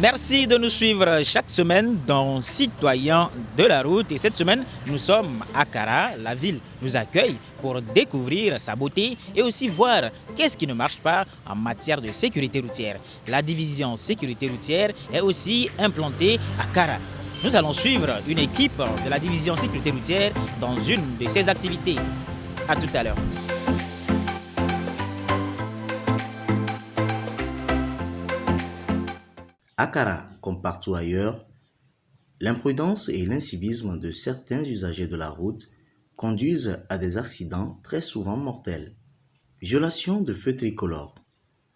Merci de nous suivre chaque semaine dans Citoyens de la route. Et cette semaine, nous sommes à Kara. La ville nous accueille pour découvrir sa beauté et aussi voir qu'est-ce qui ne marche pas en matière de sécurité routière. La division sécurité routière est aussi implantée à Kara. Nous allons suivre une équipe de la division sécurité routière dans une de ses activités. À tout à l'heure. À Kara, comme partout ailleurs, l'imprudence et l'incivisme de certains usagers de la route conduisent à des accidents très souvent mortels. Violation de feux tricolores,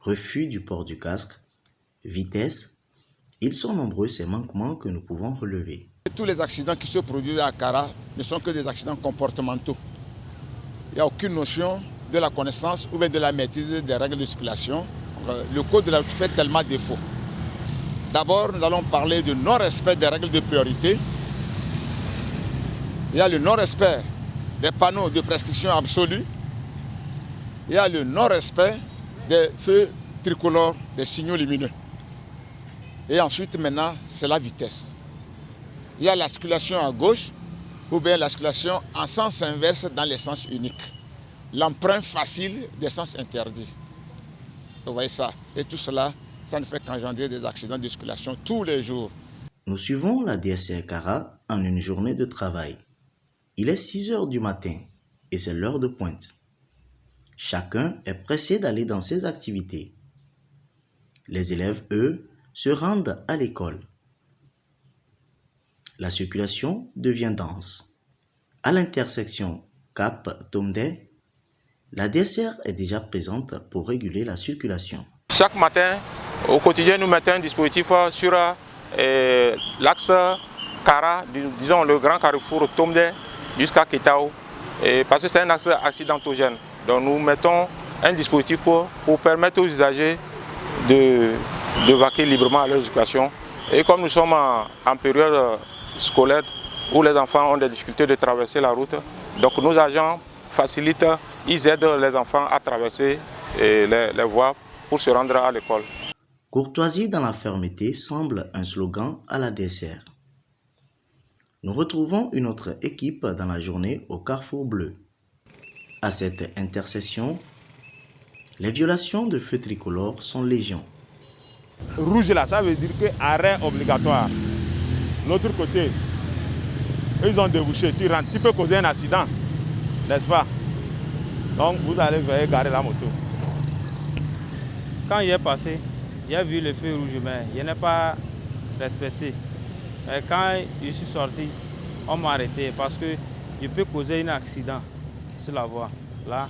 refus du port du casque, vitesse, ils sont nombreux ces manquements que nous pouvons relever. Tous les accidents qui se produisent à Kara ne sont que des accidents comportementaux. Il n'y a aucune notion de la connaissance ou bien de la maîtrise des règles de circulation. Le code de la route fait tellement défaut. D'abord, nous allons parler du non-respect des règles de priorité. Il y a le non-respect des panneaux de prescription absolue. Il y a le non-respect des feux tricolores, des signaux lumineux. Et ensuite, maintenant, c'est la vitesse. Il y a la circulation à gauche ou bien la circulation en sens inverse dans les sens uniques. L'emprunt facile des sens interdits. Vous voyez ça. Et tout cela, ça ne fait qu'engendrer des accidents de circulation tous les jours. Nous suivons la DSR Kara en une journée de travail. Il est 6 heures du matin et c'est l'heure de pointe. Chacun est pressé d'aller dans ses activités. Les élèves, eux, se rendent à l'école. La circulation devient dense. À l'intersection Cap-Tomde, la DSR est déjà présente pour réguler la circulation. Chaque matin, au quotidien, nous mettons un dispositif sur l'axe Kara, disons le grand carrefour Tomde jusqu'à Ketao, parce que c'est un axe accidentogène. Donc nous mettons un dispositif pour permettre aux usagers de vaquer librement à leur circulation. Et comme nous sommes en période scolaire où les enfants ont des difficultés de traverser la route, donc nos agents facilitent, ils aident les enfants à traverser les voies pour se rendre à l'école. Courtoisie dans la fermeté semble un slogan à la DSR. Nous retrouvons une autre équipe dans la journée au Carrefour Bleu. À cette intersection, les violations de feux tricolores sont légion. Rouge là, ça veut dire que arrêt obligatoire. L'autre côté, ils ont débouché, tu rentres, tu peux causer un accident, n'est-ce pas? Donc vous allez veiller garer la moto. Quand il est passé, j'ai vu le feu rouge, mais je n'ai pas respecté. Et quand je suis sorti, on m'a arrêté parce que je peux causer un accident sur la voie. Là,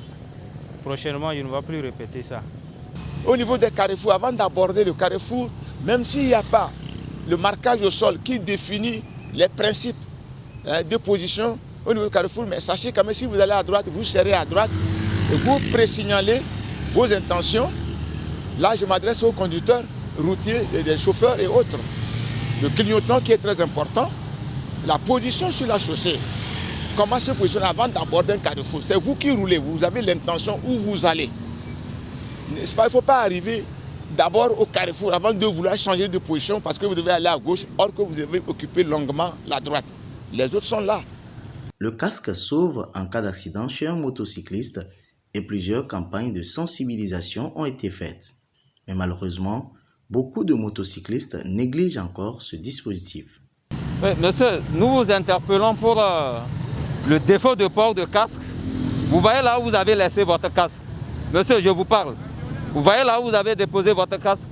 prochainement, je ne vais plus répéter ça. Au niveau des carrefours, avant d'aborder le carrefour, même s'il n'y a pas le marquage au sol qui définit les principes de position au niveau du carrefour, mais sachez quand même si vous allez à droite, vous serrez à droite et vous présignalez vos intentions. Là, je m'adresse aux conducteurs routiers, des chauffeurs et autres. Le clignotant qui est très important, la position sur la chaussée. Comment se positionner avant d'aborder un carrefour? C'est vous qui roulez, vous avez l'intention où vous allez. N'est-ce pas? Il ne faut pas arriver d'abord au carrefour avant de vouloir changer de position parce que vous devez aller à gauche, or que vous devez occuper longuement la droite. Les autres sont là. Le casque sauve en cas d'accident chez un motocycliste et plusieurs campagnes de sensibilisation ont été faites. Mais malheureusement, beaucoup de motocyclistes négligent encore ce dispositif. Oui, monsieur, nous vous interpellons pour le défaut de port de casque. Vous voyez là où vous avez laissé votre casque. Monsieur, je vous parle. Vous voyez là où vous avez déposé votre casque.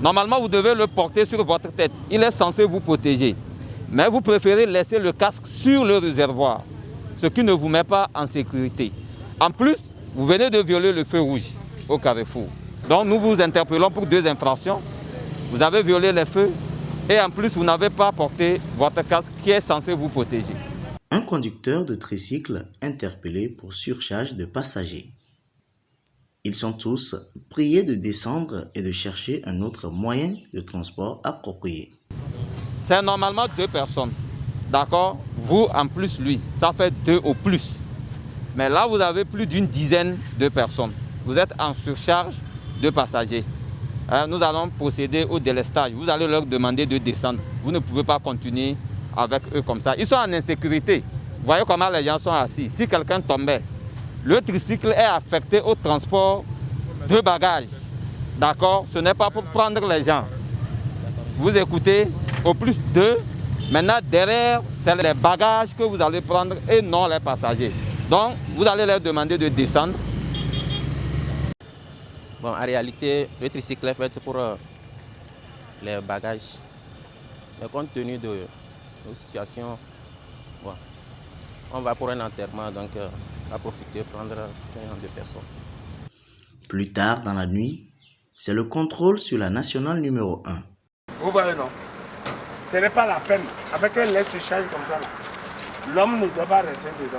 Normalement, vous devez le porter sur votre tête. Il est censé vous protéger. Mais vous préférez laisser le casque sur le réservoir, ce qui ne vous met pas en sécurité. En plus, vous venez de violer le feu rouge au carrefour. Donc nous vous interpellons pour 2 infractions. Vous avez violé les feux et en plus vous n'avez pas porté votre casque qui est censé vous protéger. Un conducteur de tricycle interpellé pour surcharge de passagers. Ils sont tous priés de descendre et de chercher un autre moyen de transport approprié. C'est normalement 2 personnes. D'accord? Vous en plus lui, ça fait 2 au plus. Mais là, vous avez plus d'une dizaine de personnes. Vous êtes en surcharge de passagers. nous allons procéder au délestage. Vous allez leur demander de descendre. Vous ne pouvez pas continuer avec eux comme ça. Ils sont en insécurité. Vous voyez comment les gens sont assis. Si quelqu'un tombait, le tricycle est affecté au transport de bagages. D'accord? Ce n'est pas pour prendre les gens. Vous écoutez, au plus 2. Maintenant, derrière, c'est les bagages que vous allez prendre et non les passagers. Donc, vous allez leur demander de descendre. Bon, en réalité, le tricycle est fait pour les bagages. Mais compte tenu de nos situations, bon, on va pour un enterrement, donc on va profiter, prendre un nombre de personnes. Plus tard dans la nuit, c'est le contrôle sur la nationale numéro 1. Vous voyez, non? Ce n'est pas la peine. Avec un lait se change comme ça, l'homme ne doit pas rester dedans.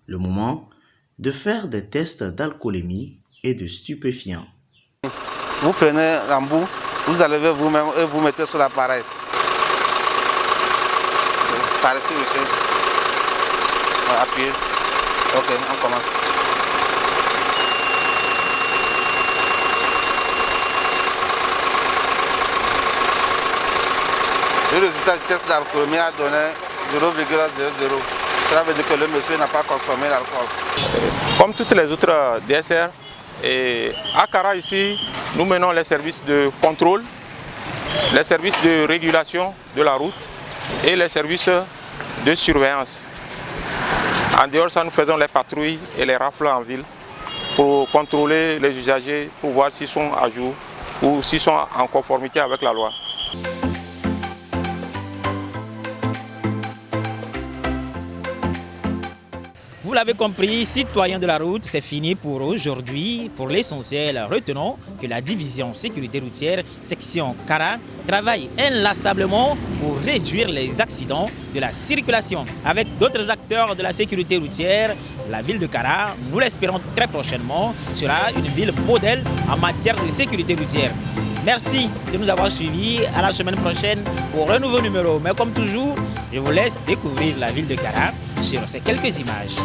Le moment de faire des tests d'alcoolémie et de stupéfiants. Vous prenez l'embout, vous enlevez vous-même et vous mettez sur l'appareil. Par ici, monsieur. Appuyez. Ok, on commence. Le résultat du test d'alcoolémie a donné 0,00. Cela veut dire que le monsieur n'a pas consommé l'alcool. Comme toutes les autres DSR, à Kara ici, nous menons les services de contrôle, les services de régulation de la route et les services de surveillance. En dehors de ça, nous faisons les patrouilles et les rafles en ville pour contrôler les usagers, pour voir s'ils sont à jour ou s'ils sont en conformité avec la loi. Vous l'avez compris, citoyens de la route, c'est fini pour aujourd'hui. Pour l'essentiel, retenons que la division sécurité routière, section Kara, travaille inlassablement pour réduire les accidents de la circulation. Avec d'autres acteurs de la sécurité routière, la ville de Kara, nous l'espérons très prochainement, sera une ville modèle en matière de sécurité routière. Merci de nous avoir suivis. À la semaine prochaine pour un nouveau numéro. Mais comme toujours, je vous laisse découvrir la ville de Kara sur ces quelques images.